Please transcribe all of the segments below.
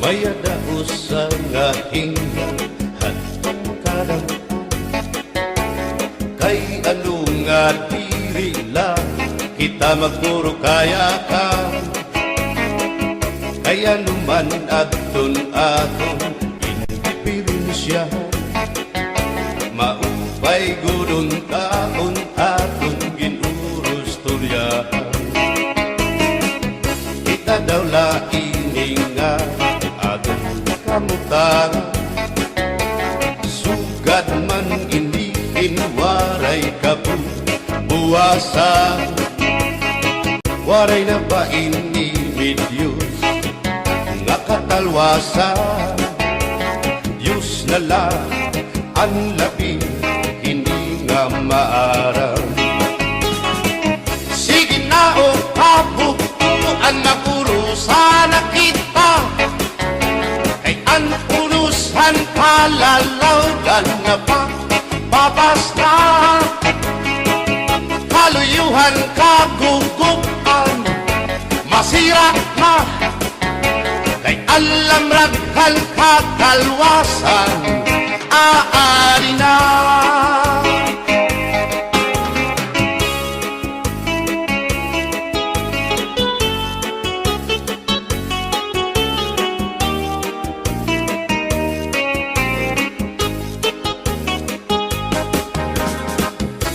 Mayada usa nga hinga at kadang kay ano nga diri lang kita magpuro kaya ka kaya naman aton indipirensya maupay gudon taon aton ginurus turyahan kita daw laing nga aton kamutan sugad man iniin waray kabuwasan waray na ba inimidyos nga katalwasan Diyos na lang ang labi hindi nga maaram sige na o kabukuan magurusan na kita kay ang urusan palalawgan nga pa babas na kaluyuhan kagugupan masira na kay alam raghal kakalwasan aari na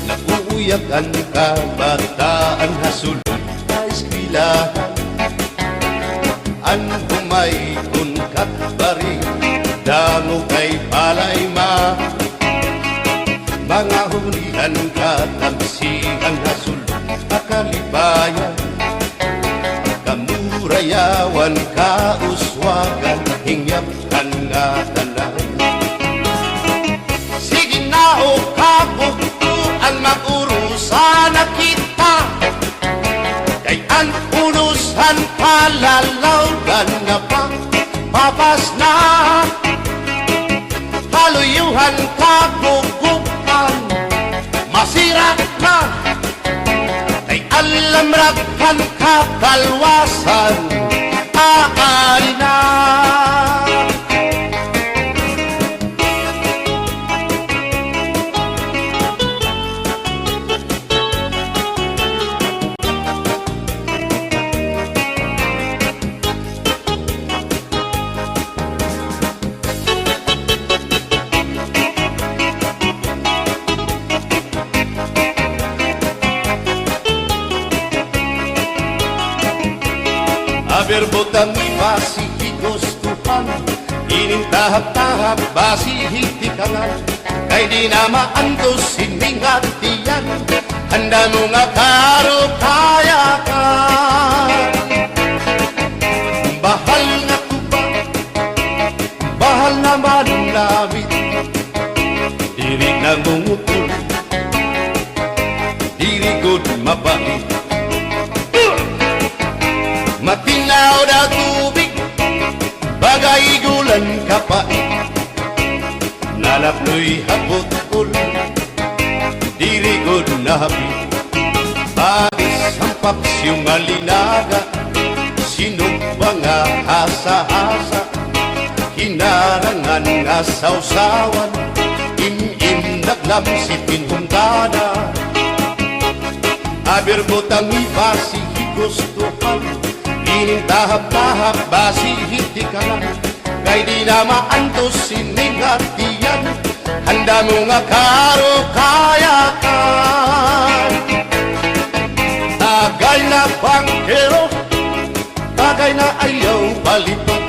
naguuyak ang kabataan hasulod sa eskwelahan ang humay kun katbari damo kay palayma mga hunihan katamsihan hasulod akalibayan kamurayawan kauswagan hingyapkan nga talay sige na o kabuktuan magurusan na kita kay ang urusan palalawgan nga pa babas na kaluyuhan kagugupan masira na kay alam raghal kakalwasan aari na Berbotang basi higustuhan inintahap-tahap basi hitikangan kay di na maantos siningatiyan handa mo nga karo kaya ka bahal na kuba bahal naman namin diri na mungutol diri good mabait matinaw na tubig bagay gulan kapait nalapnoy hapot-ul dirigod na hapit bagis ang papsyong alinaga sinugba nga hasa-hasa hinarangan nga sausawan im-im naglamsitin humdana aberbotang ibasi higustuhan inintahap-tahap basi hitikalan kay di na maantos siningatiyan handa mo nga karo kayakan tagay na bangkero tagay na ayaw balipat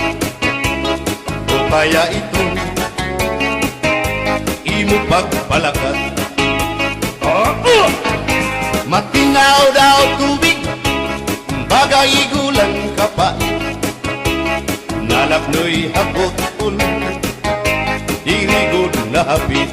o kaya ito imo pagpalakat matinaw daw tubig bagay gulan kapait nalapnoy hapot-ul dirigod na hapit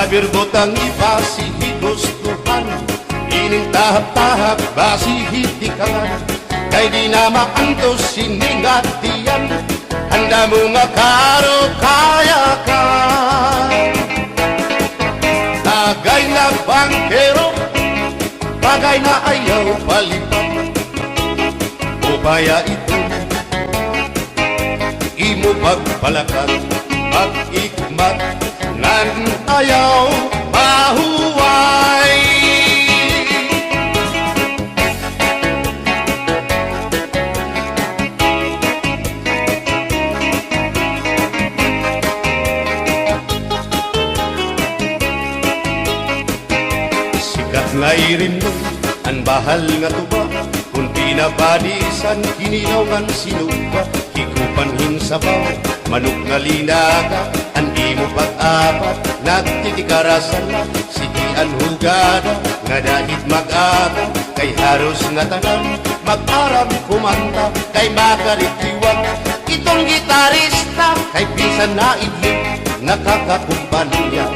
Sabirbotang iba si hinustuhan, ining tahap-tahap ba si hitikangan, kay di na maantos siningatian, handa mo nga karo kaya ka. Tagay na bangkero, bagay na ayaw palipat, upaya ito imo pagpalakat, pag-ikmat ngan ayaw mahuway. Sikat nga irin mo ang bahal nga tuba, kung pinabadisan kinilaw ng sinuba, hikupanhin sabaw manok nga linaga, andi mo pag-apat nagtitikarasan na, sige ang hugada nga dahit mag-aga, kay haros nga tanan mag-aram kumanta, kay makaritiwag itong gitarista, kay bisan na idling nakakakumpanya.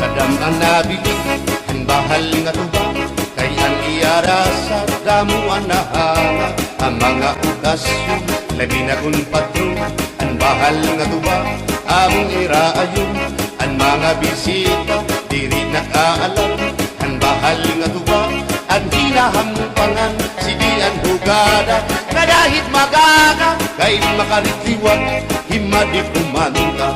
Kadam ang nabilig ang bahal nga tuba, kay ang iarasa damuan na hanga, ang mga okasyon labi na kung patron, ang bahal nga tuba among iraayon, ang mga bisita diri nakaalam, ang bahal nga tuba ang hinahampangan, sige ang hugada na dahit magaga, kay makaritiwag himadi kumanta.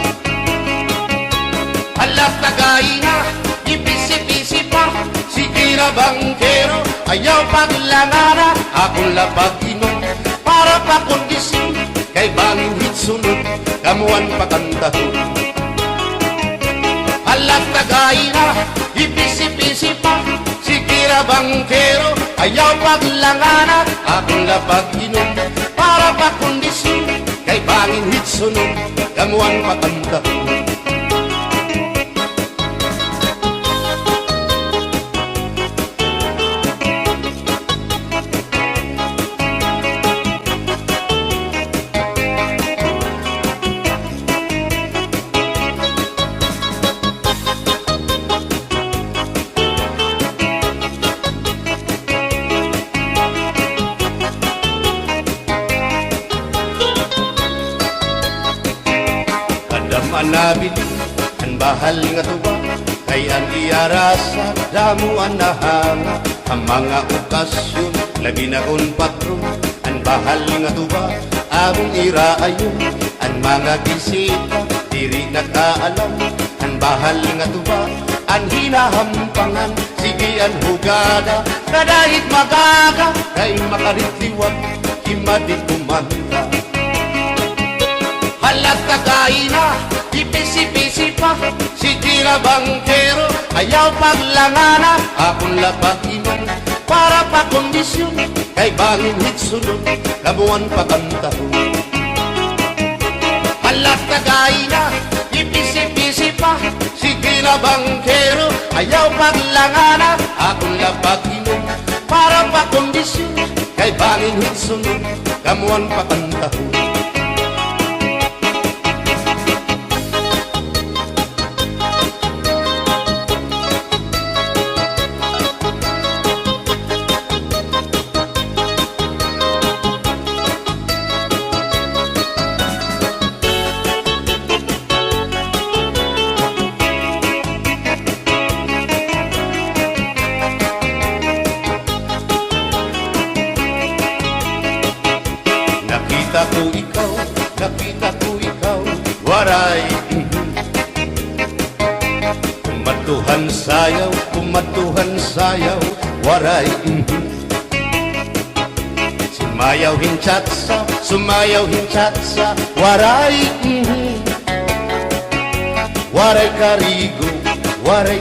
Alat tagay na ipisi-pisi pa, sige na bangkero ayaw paglangana, akong lapag inom para pa kondisyon, kay bangin hitsunod kamuan pakantahon. Alat tagay na ipisi-pisi pa, sige na bangkero ayaw paglangana, akong lapag inom para pa kondisyon, kay bangin hitsunod kamuan pakantahon. Manabili ang bahal nga tuba, kay ang iarasa damuan na hanga, ang mga okasyon labi na kung patron, ang bahal nga tuba among iraayon, ang mga bisita diri nakaalam, ang bahal nga tuba ang hinahampangan, sige ang hugada na dahit magaga, kay makaritiwag himadi kumanta. Halat tagay na ipisi-pisi pa, sige na bangkero ayaw paglangana, akong lapag iman para pa kondisyon, kay bangin hitsunod kamuan pakantahon. Halat tagay na ipisi-pisi pa, sige na bangkero ayaw paglangana, akong lapag iman para pa kondisyon, kay bangin hitsunod kamuan pakantahon. Nakita ko ikaw, waray kumatuhan sayaw, waray sumayaw hinchatsa, waray waray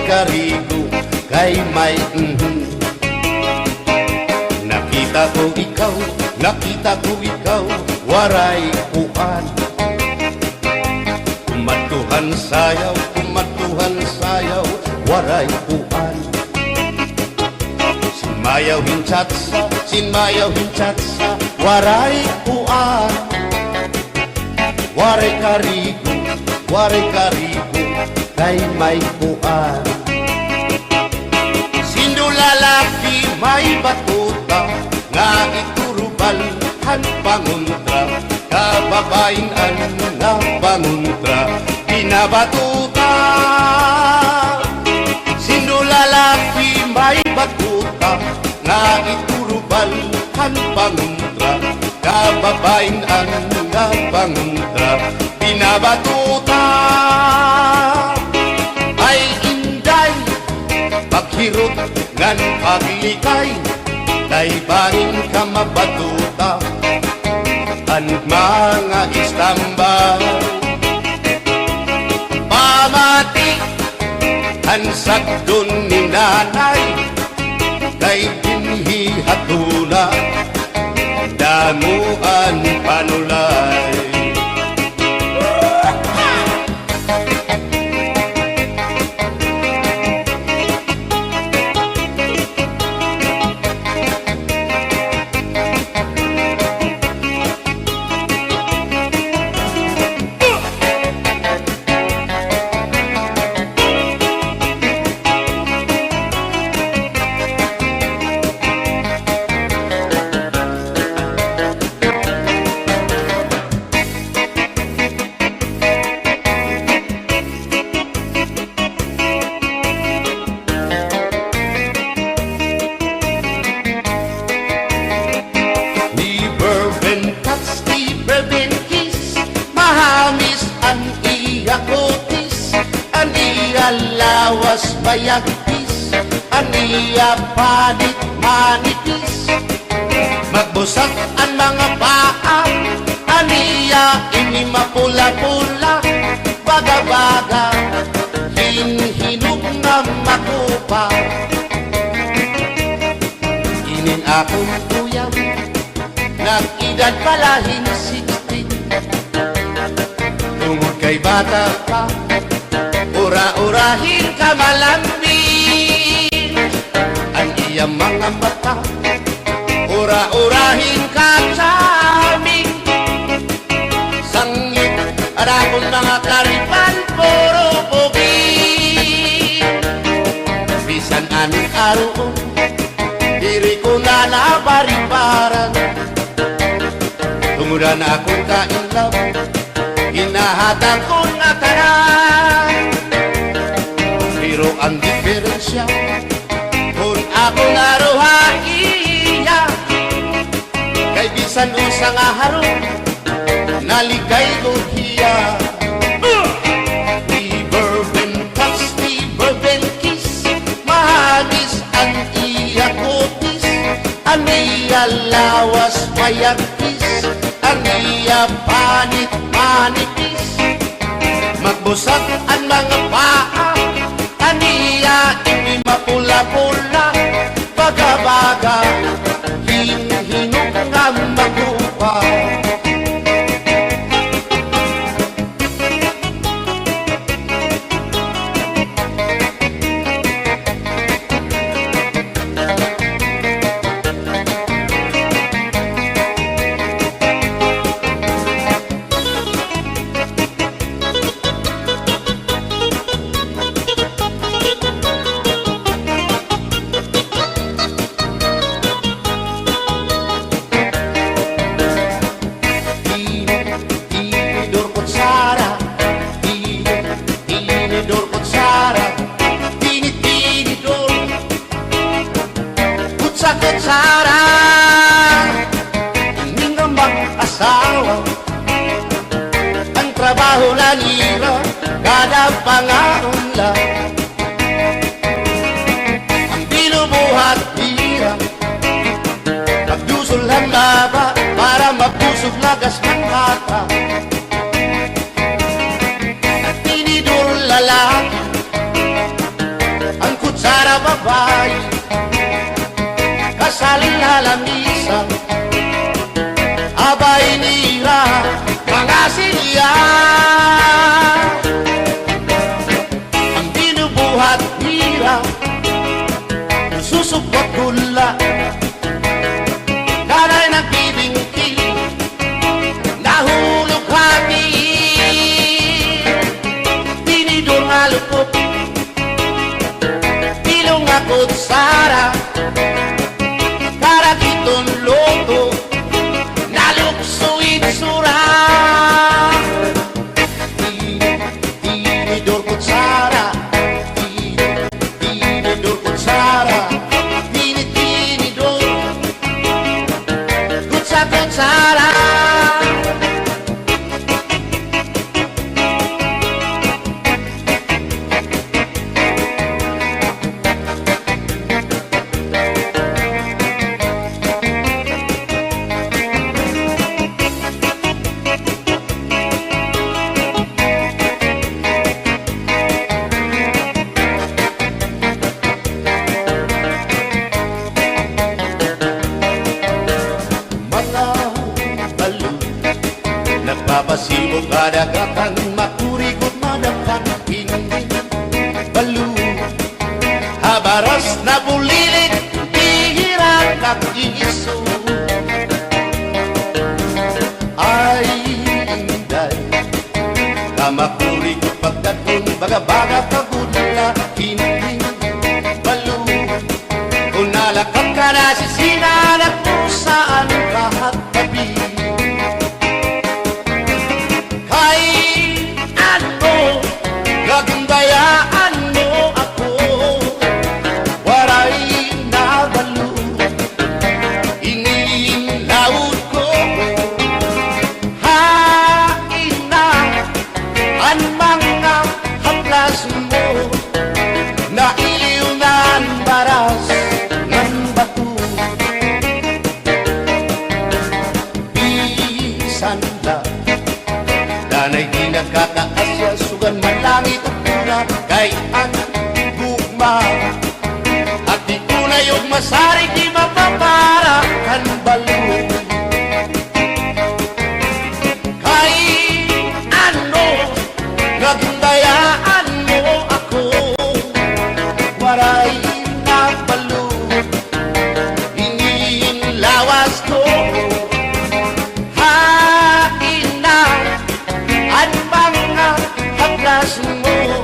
karigo, kay may nakita ko ikaw, waray puan, kumatuhan sayaw, waray puan, sinmayaw hinchatsa, waray puan, waray karigo, kay may puan. Sino lalaki may batuta nga iturubal han panguntra, kababayan na panguntra pinabatuta. Sino lalaki may batuta nga iturubal han panguntra, kababayan na panguntra pinabatuta. Ay inday paghirot ngan paglikay, kay bahin ka mabatuta ang mga istambay. Pamati ang sagdon ni nanay, kay dinhi hatuna damuan panulay. Lawas bayagtis, aniya panit manipis, magbusag ang mga paa, aniya ini mapula-pula, baga-baga hinhinug na makupa. Inin akong tuyang, nag-edad palahin 16, tungod kay bata pa, ura-urahin ka malambing ang iyang mga mata, ura-urahin ka charming, sangit at akong mga karipan puro pogi. Bisan anong araw diri ko na nabaribaran, tumuda na akong kainlaw, hinahatag ko na tanan. Pero ang diferensya kung ako naruhaiya, kay bisan usang aharong naligay ko hiya. Never been touched, never been kissed, mahagis ang iya kutis, ang iya lawas mayagkis, ang iya panit manipis, magbusag ang mga paa, aniya ini mapula-pula, baga-baga hinhinug nga magupa. Kutsara, hindi nga mag-asawa, ang trabaho na nila, kada pangaunla, ang binubuhat nila, magdusol ang laba, para mabusog lagas ng bata, at tinidor lalaki, ang kutsara babae, kasal halamisa, abay nila mga silya, ang binubuhat nila, susupot gula, kanay nagbibingki, nahulog hati, tinidor nga lupa. mapasibog kadagatan, makurikot madapan, hindi balu. Habaras na bulilit, bihira kakiso. Ay, inday, kamakurikot pagdaton, baga-baga pagudla, hindi balu. Kung nalakap ka na sisinanak kung saan kahat tabi. Gagandayaan mo ako, waray na balo, inilaot ko. Hain na ang mga haplas mo, nailiw na ang baras ng bato. Bisan na danay di nagkakaasya, sugan man langit at tula, kay ang gugma. At di ko na yung masarig, di mapapara kan balo. Kay ano, nagdayaan mo ako, waray na balo, inilawas ko. Mo,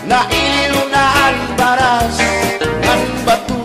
nailiw na ang baras ng bato.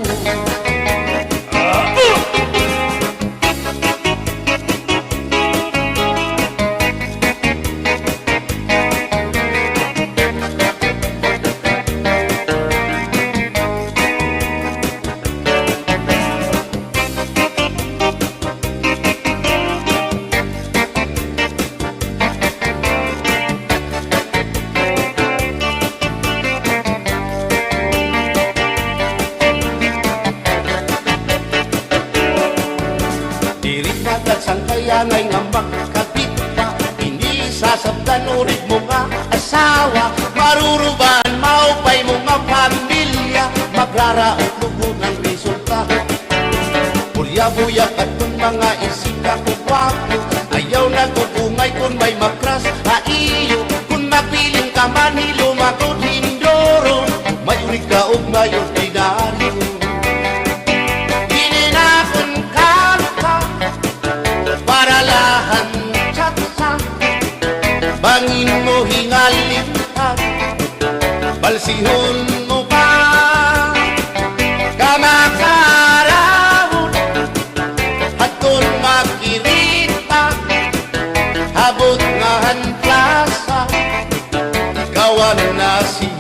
Sang kaya ngay nga makakapit ka, hindi sasabdan ulit mo nga asawa. Maruruban, maupay mo nga pamilya, magraraot lugod ng resulta. Bulya-buya at kung mga isika ko wapo, ayaw na kukungay kung may makras haiyo. Kung mapiling ka man hilumako hindoro, mayurig ka o mayog dinaryo. Bangin mo hingalintag, balsihon mo pa, kamakarahon, at kung makirita, habot nga han plasa, kawan na siya.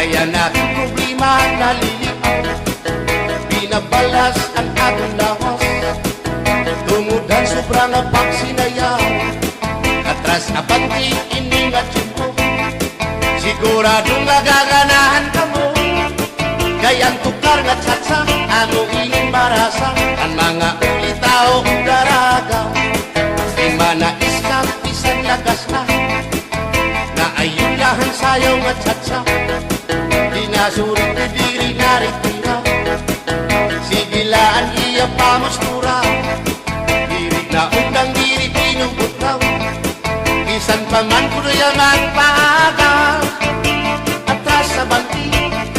Kaya natin problema nalilipaw, binabalas ang atong lawas, tungudan sobra na pagsinayaw. Atras apanti iningat yun, siguradong nagaganahan ka mo. Kayang tukar nga tsatsa, ano inin marasa, ang mga ulitao daragaw. Di manais ka, isang lagas na, na ayun lahan sayaw nga tsatsa. Dinasurit na diri naritira, sigilaan iya pamustura. Diri na undang diri pinubutraw, isan paman kuno yung magpaaga. Atras sa banti,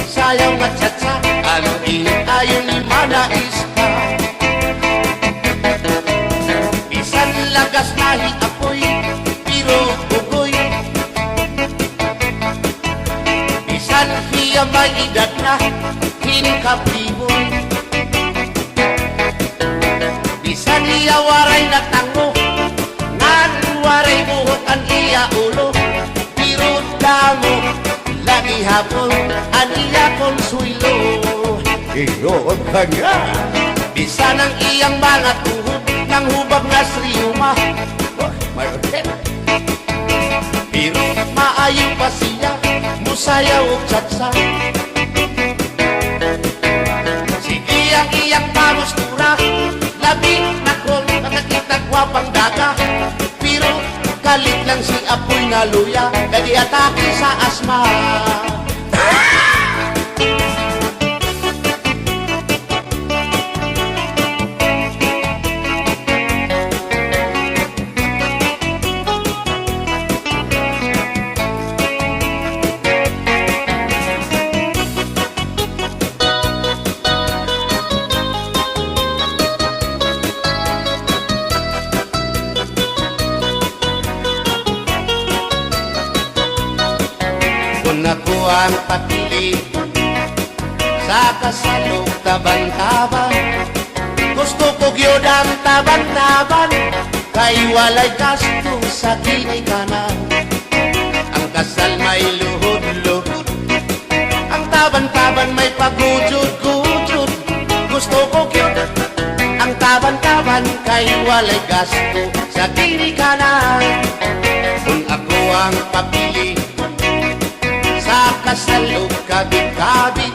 sayaw nga tsatsa, ano init ayon ni manais ka. Isan lagas nahi apoy, pero ugoy. Isan hiya may edad na, hinkapiboy. Isan hiya waray na tango, ngan waray buhok ang iya ulo. Pero damo, lagi hapon, ang iya konsuelo. Iyo ka nga! Bisa ng iyang mga tuhod ng hubag nga sriyuma. Pero maayo pa siya, musayaw o tsatsa. Sige ang iyang pamustura, labi na kong nakakita gwapang daga. Pero galit lang si apoy na luya, kadi atake sa asma. Kung ako ang papili sa kasalog taban-taban, gusto ko gyud ang taban-taban, kay walay gasto sa ginikanan. Ang kasal may luhod-luhod, ang taban-taban may pagujud-gujud. Gusto ko gyud ang taban-taban, kay walay gasto sa ginikanan. Kung ako ang papili sa kasalog kabit-kabit,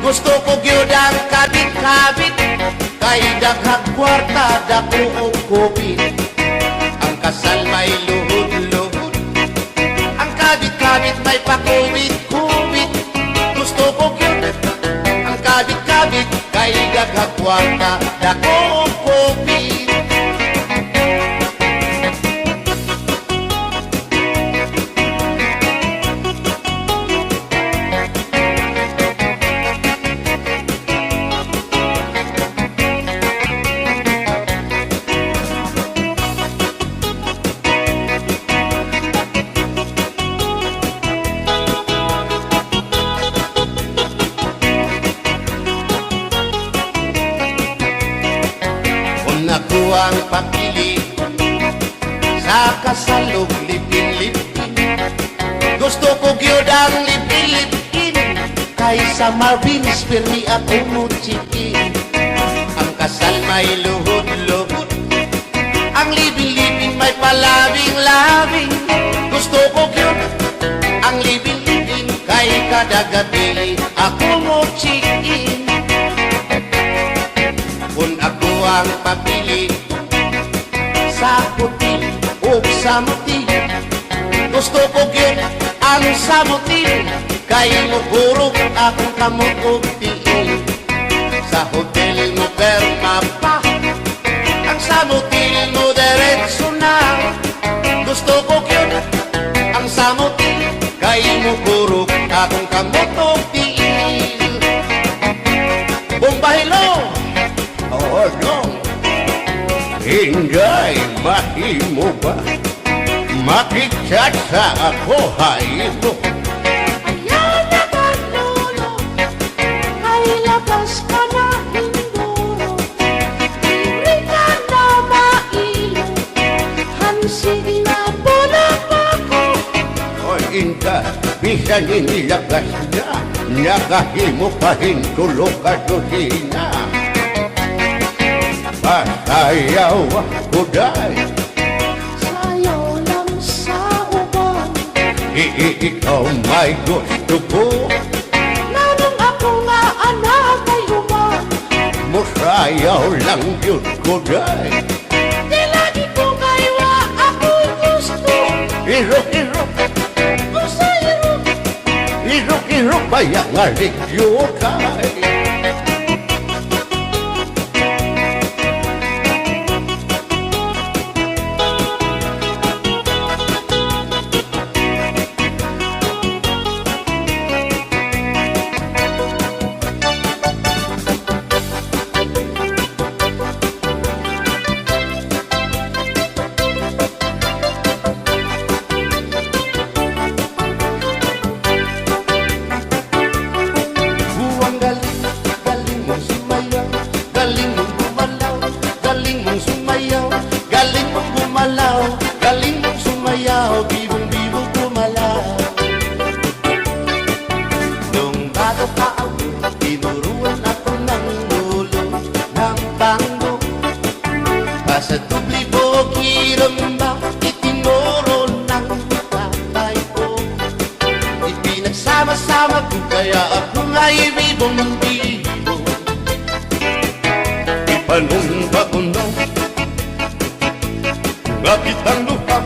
gusto ko gyud ang kabit-kabit, kay daghang kwarta dako og kupit. Ang kasal may luhod-luhod, ang kabit-kabit may pakubit-kubit. Gusto ko gyud ang kabit-kabit, kay daghang kwarta dako og kupit. Ako ang papili sa kasalog lipin-lipin, gusto ko gyud ang lipin-lipin, kaysa Marvin's pirmi ako mo chikin. Ang kasal may luhod-luhod, ang lipin-lipin may palabing-labing. Gusto ko gyud ang lipin-lipin, kay kada gabi ako mo chikin. Kung ako ang papili sa puti o sa muti, gusto ko gyud ang sa muti, kay mugurog akong kamot og tiil. Sa hotel mo perma pa, ang sa muti mo diretso na. Gusto ko gyud ang sa muti, kay mugurog akong kamot og tiil. Bumbahilo! Oh no, hinday mahimo ba makichat sa ako haymo? Ayaw na ka, lolo, ay labas ka na hinduro. Diri ka na mailo, hansig na bulang ako. O inda, bisan inilagas na, nakahimo pa hintulo ka dosina. Pasayaw ako day, Sayaw lang sa uban, ikaw may gusto ko. nanong ako nga anak ay human. Musayaw lang yun ko day. Di lagi ko kaywa ako gusto. Irok-irok, Gusto irok, irok-irok ba yung aligyo kay? eskondido. Ipanumba ko na nga kitang luha,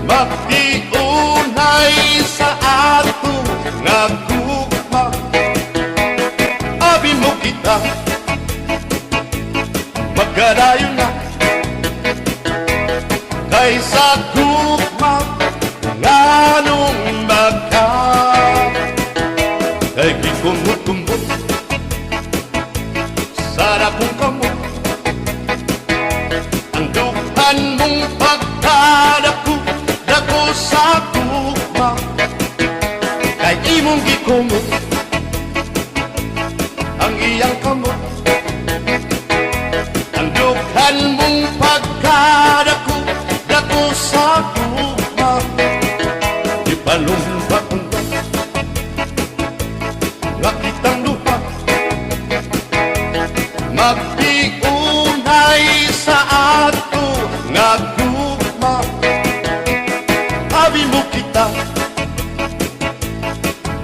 magtiunay sa ato nga gugma. Abi mo kita, magkadayon na kaysa gugma nganong baka. Kay gikumot-kumot sana kung kamot ang dukan mong pagkadako dako sa gugma. Kay imong gikumot ang iyang kamot, ang dukan mong pagkadako dako sa gugma. Ipalumba ko na nga kitang luha, magtiunay sa ato nga gugma. Abi mo kita,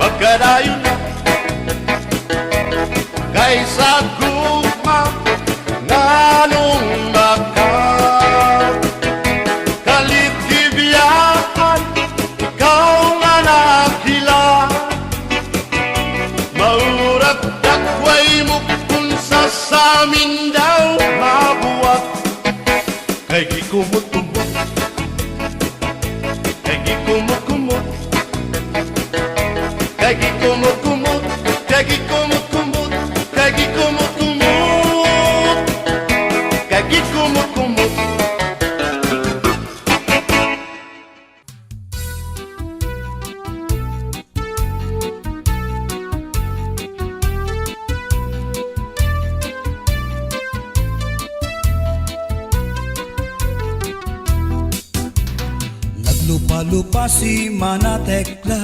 magkadayon na kaysa gugma nganong baka. Kalit gibiyahan, ikaw nga nakila, maurat dakway mo kung sa amin daw mabuwat. Kay gikumot-kumot, kay gikumot-kumot, kay gikumot-kumot, kay gikumot-kumot, kay gikumot-kumot, kay gikumot-kumot. Naglupa-lupa si Manatekla,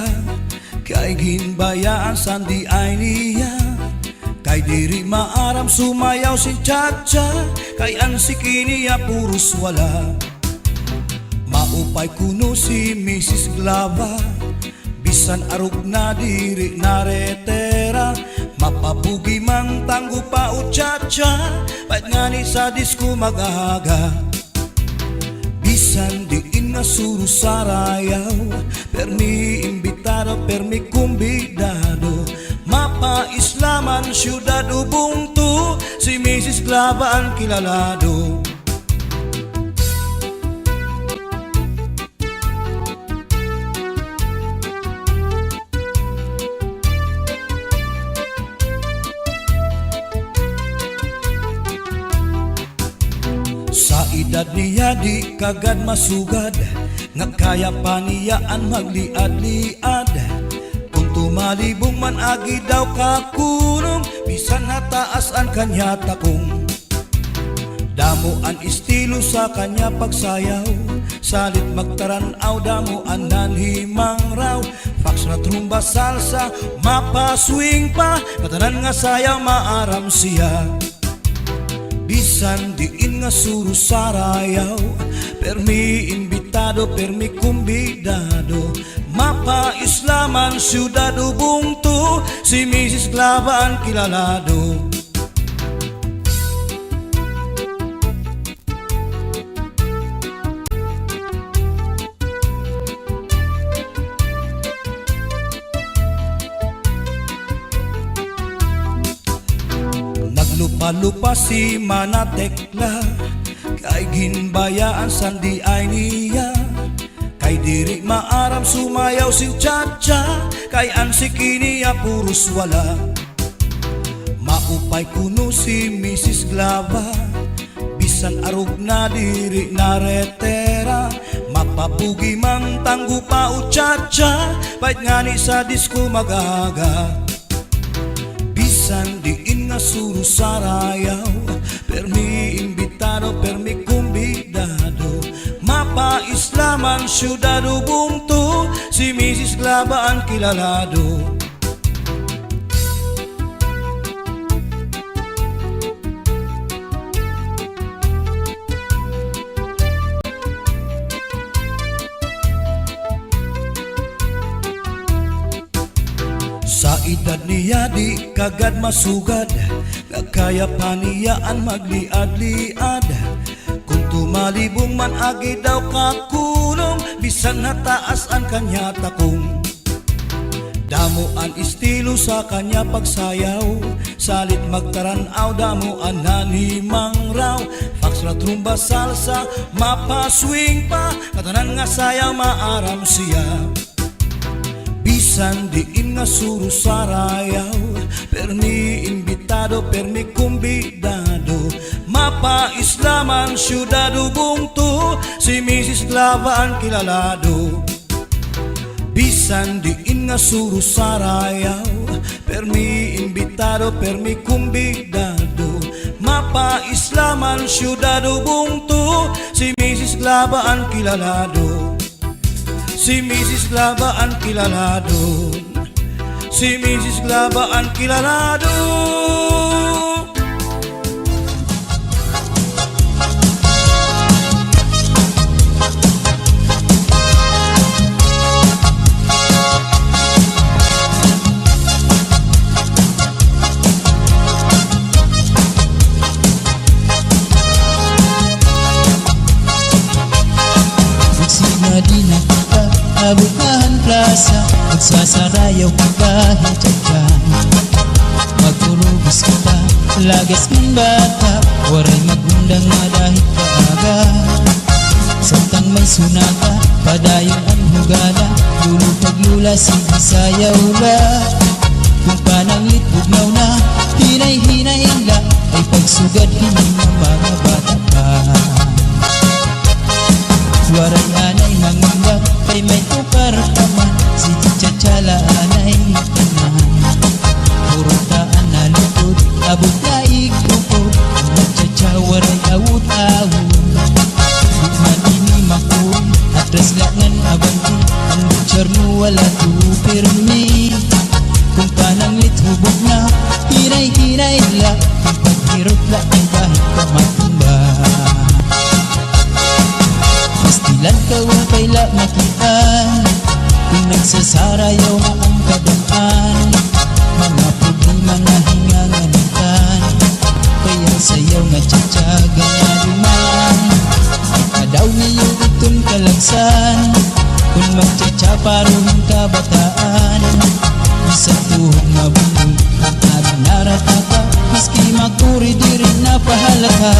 kay ginbayaan sandi ay niya. Kay diri maaram sumayaw si Chacha, kay ansiki niya puros wala. Maupay kuno si Mrs. Glava, bisan arug na diri naretera. Mapapugi mang tanggo pa o Chacha, pait nga ni sa disco mag-aga. Bisan diin nga suru sarayaw, permi imbitado, permi kumbidado. Mapa-islaman syudad ubungtu, si Mrs. Glava ang kilalado. Sa edad niya di kagad masugad, nga kaya pa niyaan magliad-liad. Kung tumalibong man agi daw kakunong, bisan nataas ang kanya takong. Damo ang estilo sa kanya pagsayaw, salit magtaranaw, damo ang nanhimang raw. Fax na trumba salsa, mapaswing pa, katanan nga sayaw maaram siya. Bisan diin nga suru sarayaw, permi imbitado, permi kumbidado. Mapa-islaman syudad ubungtu, si Mrs. Glava ang kilalado. Naglupa-lupa si Manatekla, kay ginbayaan sandi ay niya. Kay diri maaram sumayaw si Chacha, kay ansiki niya puros wala. Maupay kuno si Mrs. Glava, bisan arug na diri naretera. Mapapugi mang tanggo pa o Chacha, pait nga ni sa disco mag-aga. Bisan diin nga suru sarayaw, permi imbitado, permi kumbidado. Mapa-islaman syudad ubungtu, si Mrs. Glava ang kilalado. Sa niya di kagad masugad, nga kaya pa niyaan magliad-liad. Kung tumalibong man agi daw kakulong, bisan nataas ang kanya takong. Damuan estilo sa kanya pagsayaw, salit magtaranaw, damuan nanimang raw. Fax ra trumba salsa, mapaswing pa, katanan nga sayaw maaram siya. Bisan diin nga suro sarayaw, permi imbitado, permi kumbidado. Mapa-islaman syudado bungto, si Mrs. Glava ang kilalado. Bisan diin nga suro sarayaw, permi imbitado, permi kumbidado. Mapa-islaman syudado bungto, si Mrs. Glava ang kilalado. Si Mrs. Glava ang kilalado, si Mrs. Glava ang kilalado. Magsinadina ka, abukahan plaza, magsasarayaw ka kahit dyan. Magturubos ka, lagas man bata, waray magundang nga dahil kaaga. Samtang may sunata, padayon ang hugala, lulupag-lula, sige sayaw la. Kung pananglit bugnaw na, hinay-hinay la, ay pagsugad hindi ng mga bata pa. Waray anay mangungga, kay may tukar kaman, si Chachala anay tanan. Purutaan na lukod, abot na ikukod, Chacha waray awut-awut. Bukman ini makuri, atras langan abanti, ang butcher mo wala tupirmi. Kung pananglit hubog na, hinay-hinay la, kung paghirot la ang kahit pamatumba. Pastilan ka upay la makitaan, kung nagsasarayaw na ang kadaan. Mga problema na hinganganitan, kaya sayaw nga tsatsaga na duman. Kadaw niyo itong kalagsan, kung magtsatsa paruhin kabataan. Isang tuhong mabundol, ang agang naratata, maski makuri di rin napahalata.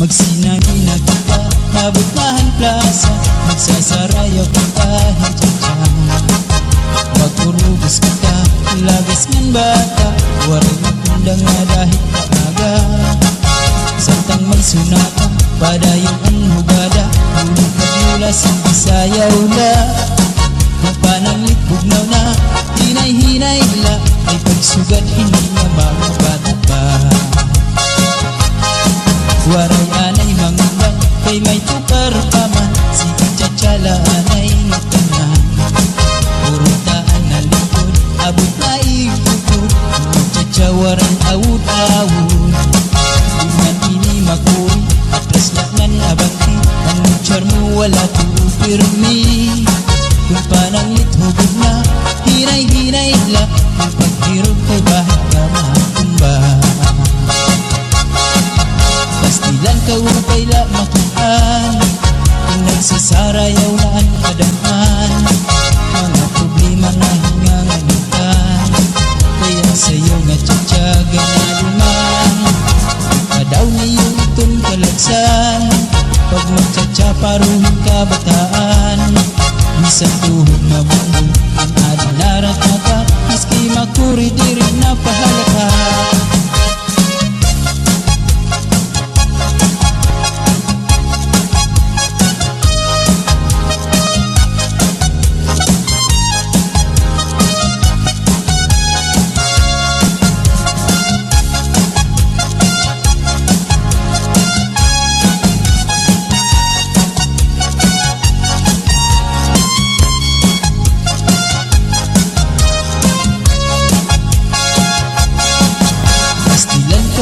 Magsinangina kita, mabukmahan plaza, magsasarayaw ka kahit dyan. Magturubos kita, lagas ngan bata, waray magundang nga dahil kaaga. Samtang may sunata, padayon ang hugada, ulit kagula, sige sayaw la. Kung pananglit bugnaw na, hinay-hinay la, ay pagsugad hindi na mga bata pa. Waray anay mangundang, kay may tukar kaman, si Chachala anay tanan. Purutaan na likod, abot na ikukod, Chacha waray awut-awut. Bukman ini makuri, atras laknan abanti, ang butcher mo wala tupirmi. Kung pananglit hubog na, hinay-hinay la, kung paghirog kay bahit ka matumba. Pastilan ka upay la makitaan, kung nagsasarayaw na ang kadaan. Mga problema na hinganganitan, kaya sayo nga tsatsaga na duman. Kadaw niyo itong kalagsan, pag magtsatsa paruhin kabataan. Isang tuhog na bundol, ang ading naratata, maski makuri di rin napahalata.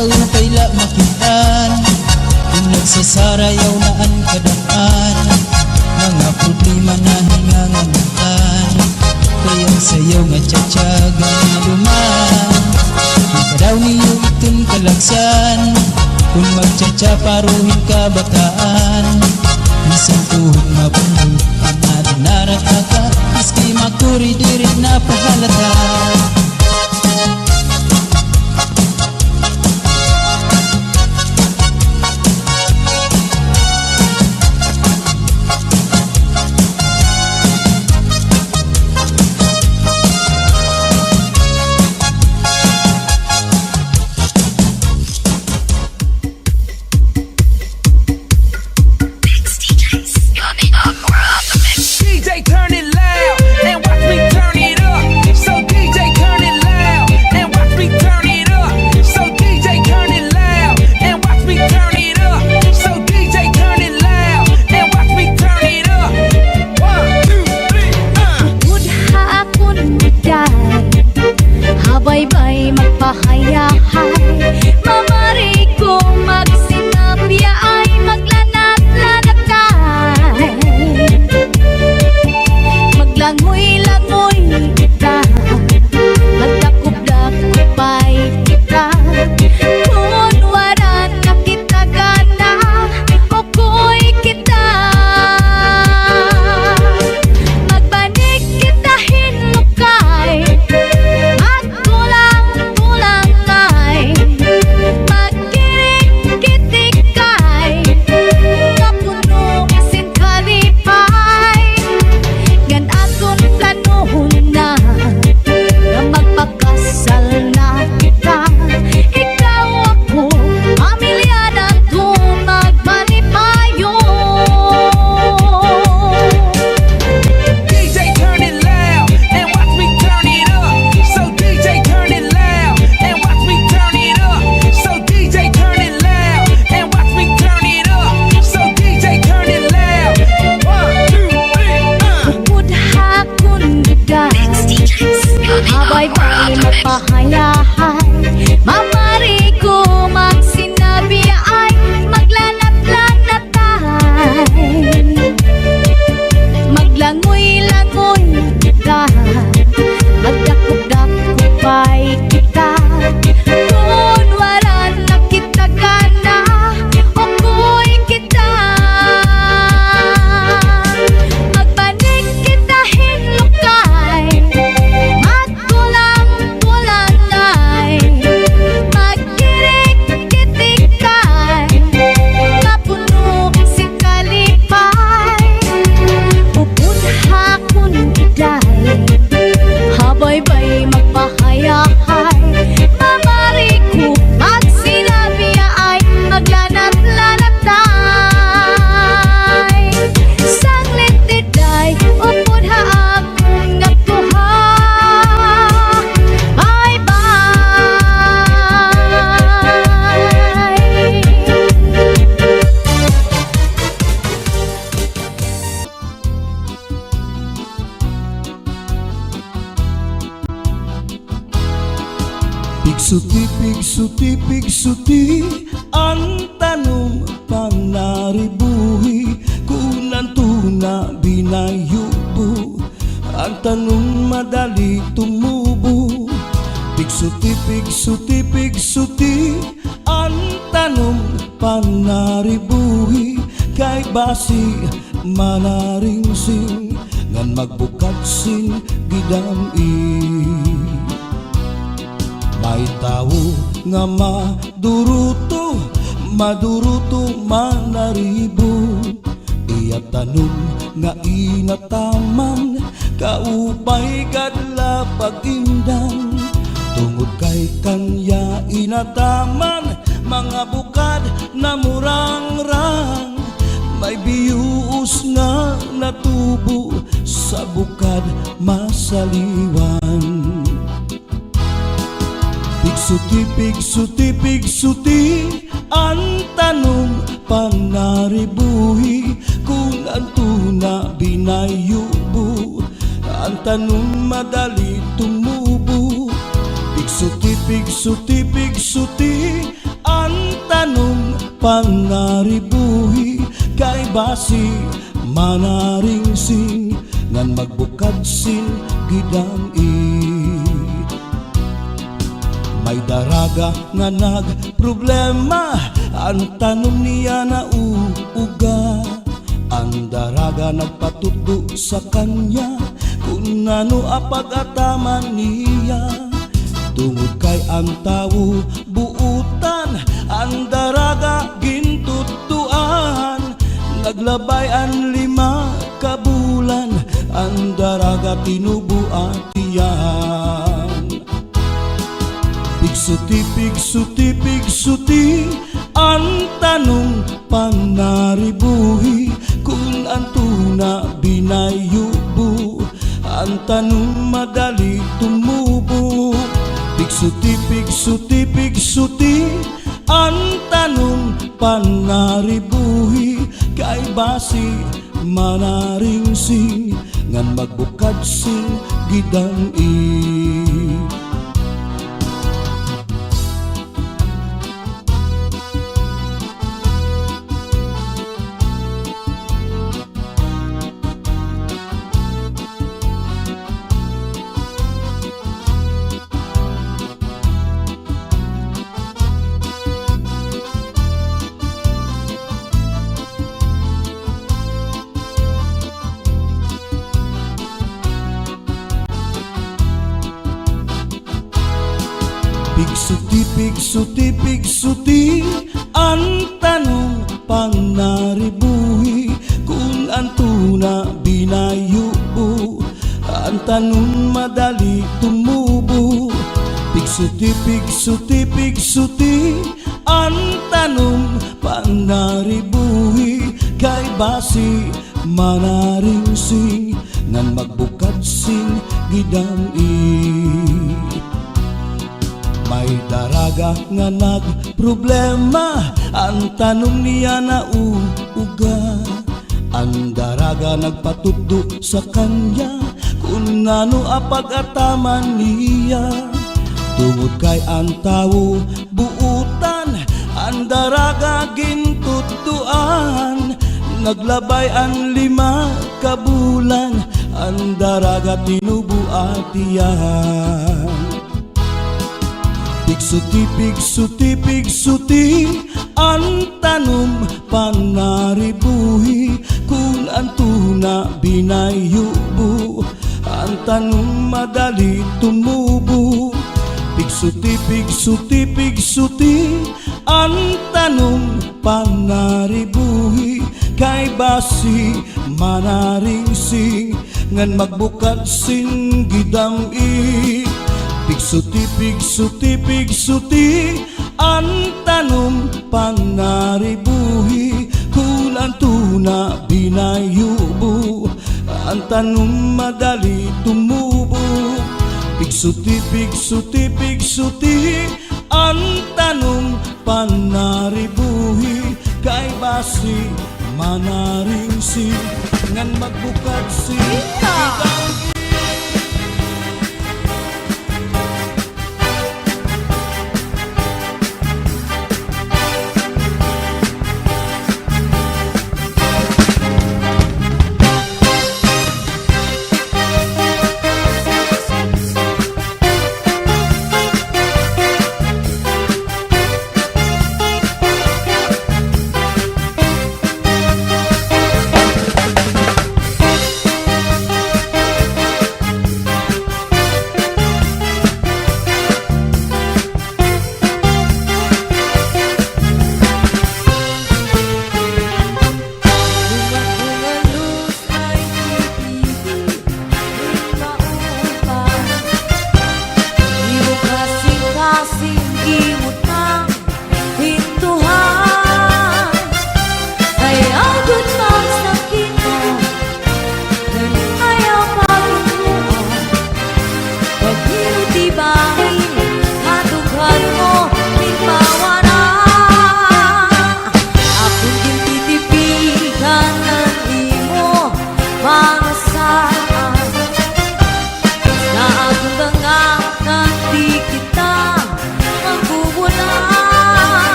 Upay la makitaan, kung nagsasarayaw na ang kadaan. Mga problema na hinganganitan, kaya sayaw nga tsatsaga na duman. Daw niyo itong kalagsan kung magtsatsa paruhin kabataan. Isang tuhod mabundol ang ating narataka, maski makuri dirit na pahalata. DJ turn it loud and watch me turn it up. So DJ turn it loud and watch me turn it up. So DJ turn it loud and watch me turn it up. So DJ turn it loud and watch me turn it up. 1, 2, 3, Mudha akon bigay Habay-bay magpahayahay Mamari ko magsinabya ay maglanat-lanatay Maglangoy-langoy kita Magdakop-dakopay kita Kunwaran na kita gana Okoy kita Magbanig kita hinukay Magtulang-tulangay Magkirik-kitikay Kapuno sin kalipay Gan akong planohon na Na magpakasal na kita Ikaw ako, pamilya na to Magbalipayo DJ turn it loud and watch me turn it up. So DJ turn it loud and watch me turn it up. So DJ turn it loud and watch me turn it up. So DJ turn it loud. 1, 2, 3, Mudha akong bigay Habay-bay magpahayahay Mamari ko magsinabi ay maglanat-lanatay Maglangoy-langoy kita Magdakop-dakopay kita Kunwaran na kita gana Okoy kita Magbanig kita hinukay Magtulang-tulangay Magkirik-kitikay Kapuno si kalipay Pupunha kung bigay Habay-bay magpahayahay Mamari ko magsinabi ay maglanat-lanatay Sanglit diday upod haakong natuha Bye-bye Pigsuti, pigsuti, pigsuti Ang tanong panaribuhi Kunan tuna binayubo Ang tanong madali tumubo Pigsuti, pigsuti, pigsuti Ang tanong panaribuhi Kay basi manaring sing Ngan magbukad sin gidam-i May tao nga maduruto, maduruto manaribo Iya tanong nga inataman, kaupay kadla pag-indang Tungod kay kanya inataman, mga bukad na murang-rang May biyuos nga natubo sa bukad masaliwan Pigsuti, pigsuti, pigsuti Ang tanong panaribuhi Kung ang tuna binayubo Ang tanong madali tumubo Pigsuti, pigsuti, pigsuti Ang tanong panaribuhi Kay basi manaring sing Ngan magbukad sin gidang May daraga nga nagproblema, ang tanong niya na uuga. Ang daraga nagpatuto sa kanya kung ano apag-ataman niya. Tungod kay ang tao buutan, ang daraga gintutuan. Naglabay ang 5 ka bulan, ang daraga tinubuatian. Pigsuti, pigsuti, pigsuti, ang tanong panaribuhi, kung ang tuna binayubo, ang tanong madali tumubo. Pigsuti, pigsuti, pigsuti, ang tanong panaribuhi, kay basi manaring sing, ngan magbukad sing gidang-i. Pigsuti, pigsuti, pigsuti, ang tanong panaribuhi, kung ang tuna binayubo, ang tanong madali tumubo. Pigsuti, pigsuti, pigsuti, ang tanong panaribuhi, kay basi manaring sing, ngan magbukad sing gidang-i. May daraga nga nagproblema, ang tanong niya na uuga. Ang daraga nagpatudo sa kanya kung ano apag-ataman niya. Tungod kay ang tao buutan, ang daraga gintutuan. Naglabay ang 5 ka bulan, ang daraga tinubuatian. Pigsuti, pigsuti, pigsuti, ang tanong panaribuhi, kung ang tuna binayubo, ang tanong madali tumubo. Pigsuti, pigsuti, pigsuti, ang tanong panaribuhi, kay basi manaring sing, ngan magbukad sing gidam-i. Pigsuti, pigsuti, pigsuti, ang tanong panaribuhi, kung ang tuna binayubo, ang tanong madali tumubo. Pigsuti, pigsuti, pigsuti, ang tanong panaribuhi, kay basi manaring sing, ngan magbukad sing gidang-i.